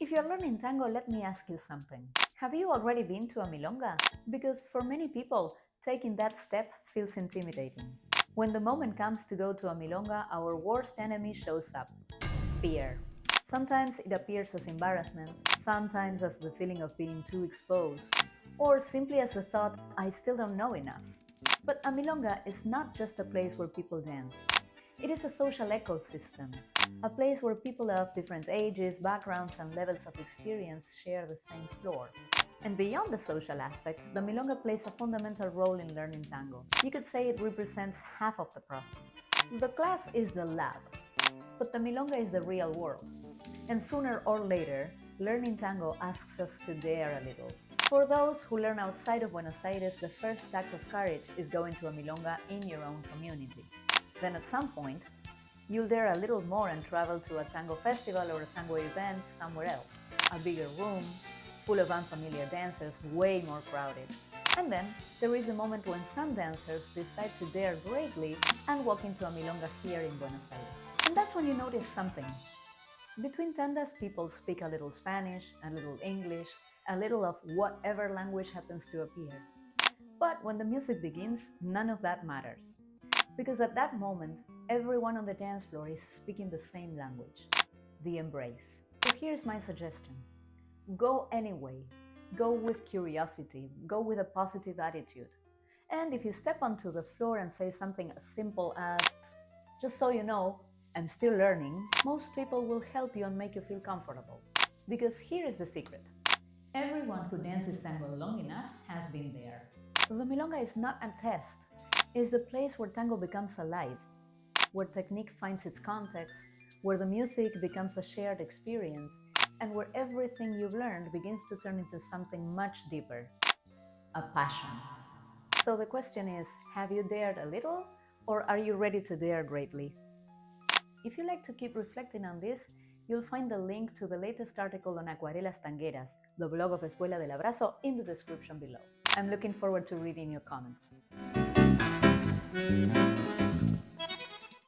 If you're learning tango, let me ask you something. Have you already been to a milonga? Because for many people, taking that step feels intimidating. When the moment comes to go to a milonga, our worst enemy shows up: fear. Sometimes it appears as embarrassment, sometimes as the feeling of being too exposed, or simply as the thought, I still don't know enough. But a milonga is not just a place where people dance. It is a social ecosystem, a place where people of different ages, backgrounds, and levels of experience share the same floor. And beyond the social aspect, the milonga plays a fundamental role in learning tango. You could say it represents half of the process. The class is the lab, but the milonga is the real world. And sooner or later, learning tango asks us to dare a little. For those who learn outside of Buenos Aires, the first act of courage is going to a milonga in your own community. Then at some point, you'll dare a little more and travel to a tango festival or a tango event somewhere else. A bigger room, full of unfamiliar dancers, way more crowded. And then there is a moment when some dancers decide to dare greatly and walk into a milonga here in Buenos Aires. And that's when you notice something. Between tandas, people speak a little Spanish, a little English, a little of whatever language happens to appear. But when the music begins, none of that matters. Because at that moment, everyone on the dance floor is speaking the same language: the embrace. So here's my suggestion: go anyway. Go with curiosity, go with a positive attitude. And if you step onto the floor and say something as simple as, just so you know, I'm still learning, most people will help you and make you feel comfortable. Because here is the secret: everyone who dances tango long enough has been there. The milonga is not a test. It's the place where tango becomes alive, where technique finds its context, where the music becomes a shared experience, and where everything you've learned begins to turn into something much deeper: a passion. So the question is, have you dared a little, or are you ready to dare greatly? If you like to keep reflecting on this, you'll find the link to the latest article on Acuarelas Tangueras, the blog of Escuela del Abrazo, in the description below. I'm looking forward to reading your comments.